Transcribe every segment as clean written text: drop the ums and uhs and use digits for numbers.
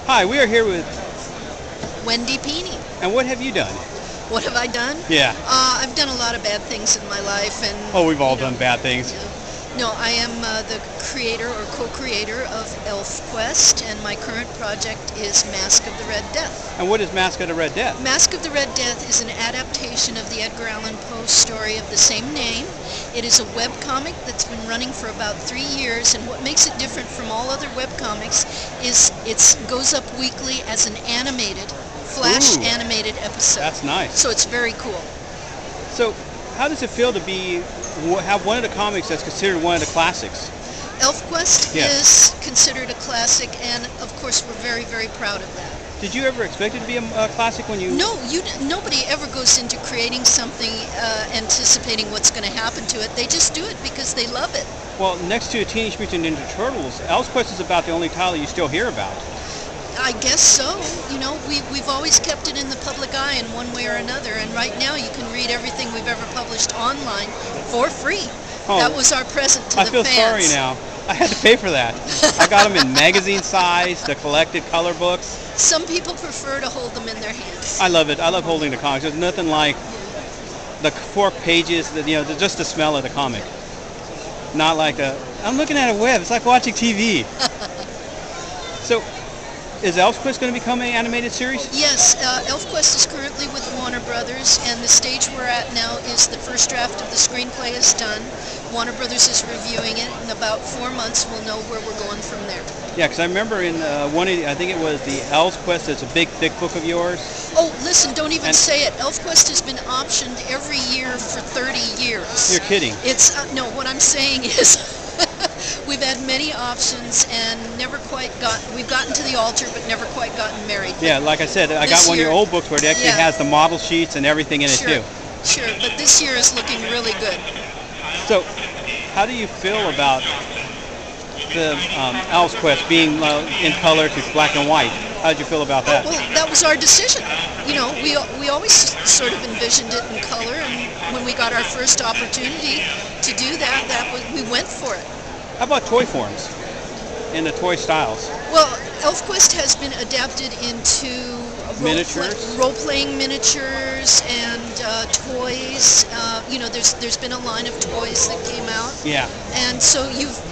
Hi, we are here with Wendy Pini. And what have you done? What have I done? Yeah. I've done a lot of bad things in my life, and Oh, we've all done bad things. No, I am the creator or co-creator of ElfQuest, and my current project is Mask of the Red Death. And what is Mask of the Red Death? Mask of the Red Death is an adaptation of the Edgar Allan Poe story of the same name. It is a webcomic that's been running for about 3 years, and what makes it different from all other webcomics is it goes up weekly as an animated, flash animated episode. That's nice. So it's very cool. So, how does it feel to have one of the comics that's considered one of the classics? ElfQuest is considered a classic, and of course we're very, very proud of that. Did you ever expect it to be a classic when you... No, nobody ever goes into creating something anticipating what's going to happen to it. They just do it because they love it. Well, next to Teenage Mutant Ninja Turtles, ElfQuest is about the only title you still hear about. I guess so. You know, we've always kept it in the public eye in one way or another, and right now you can read everything we've ever published online for free. Oh, that was our present to the fans. I feel sorry now. I had to pay for that. I got them in magazine size, the collected color books. Some people prefer to hold them in their hands. I love it. I love holding the comics. There's nothing like the 4 pages, just the smell of the comic. Not like I'm looking at a web. It's like watching TV. So, is ElfQuest going to become an animated series? Yes, ElfQuest is currently with Warner Brothers, and the stage we're at now is the first draft of the screenplay is done. Warner Brothers is reviewing it. In about 4 months, we'll know where we're going from there. Yeah, because I remember in one of I think it was the ElfQuest, it's a big, thick book of yours. Oh, listen, don't even say it. ElfQuest has been optioned every year for 30 years. You're kidding. It's no, what I'm saying is we've had many options and we've gotten to the altar but never quite gotten married. Yeah, like I said, I got one of your old books where it actually has the model sheets and everything in it too. Sure, but this year is looking really good. So, how do you feel about the ElfQuest being in color to black and white? How did you feel about that? Well, that was our decision. You know, we always sort of envisioned it in color, and when we got our first opportunity to do that, we went for it. How about toy forms and the toy styles? Well, ElfQuest has been adapted into role-playing miniatures and toys. You know, there's been a line of toys that came out. Yeah. And so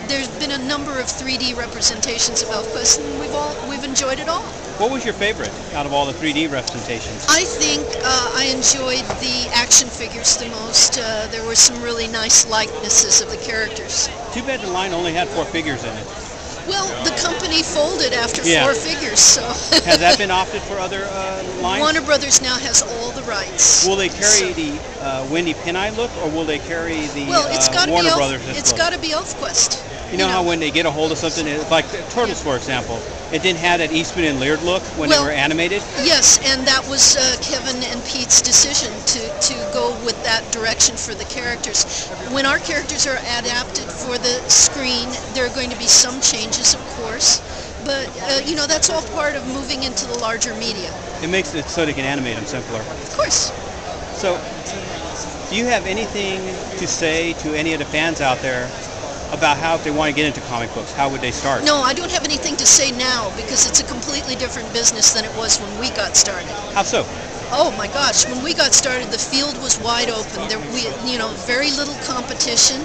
there's been a number of 3D representations of ElfQuest, and we've enjoyed it all. What was your favorite out of all the 3D representations? I think I enjoyed the action figures the most. There were some really nice likenesses of the characters. Too bad the line only had 4 figures in it. Well, the company folded after 4 figures, so... Has that been opted for other lines? Warner Brothers now has all the rights. Will they carry the Wendy Pini look, or will they carry the Warner Brothers look? It's got to be ElfQuest. You know how when they get a hold of something, like Turtles, for example, it didn't have that Eastman and Laird look when they were animated? Yes, and that was Kevin and Pete's decision to go with that direction for the characters. When our characters are adapted for the screen, there are going to be some changes, of course, but you know, that's all part of moving into the larger media. It makes it so they can animate them simpler. Of course. So, do you have anything to say to any of the fans out there about how, if they want to get into comic books, how would they start? No, I don't have anything to say now because it's a completely different business than it was when we got started. How so? Oh my gosh, when we got started, the field was wide open. Very little competition.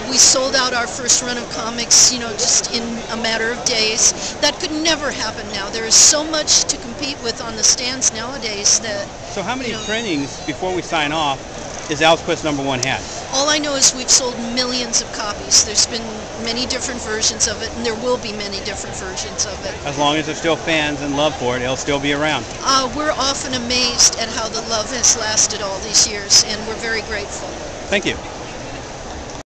We sold out our first run of comics, just in a matter of days. That could never happen now. There is so much to compete with on the stands nowadays that... So how many printings, before we sign off, is ElfQuest #1 had? All I know is we've sold millions of copies. There's been many different versions of it, and there will be many different versions of it. As long as there's still fans and love for it, it'll still be around. We're often amazed at how the love has lasted all these years, and we're very grateful. Thank you.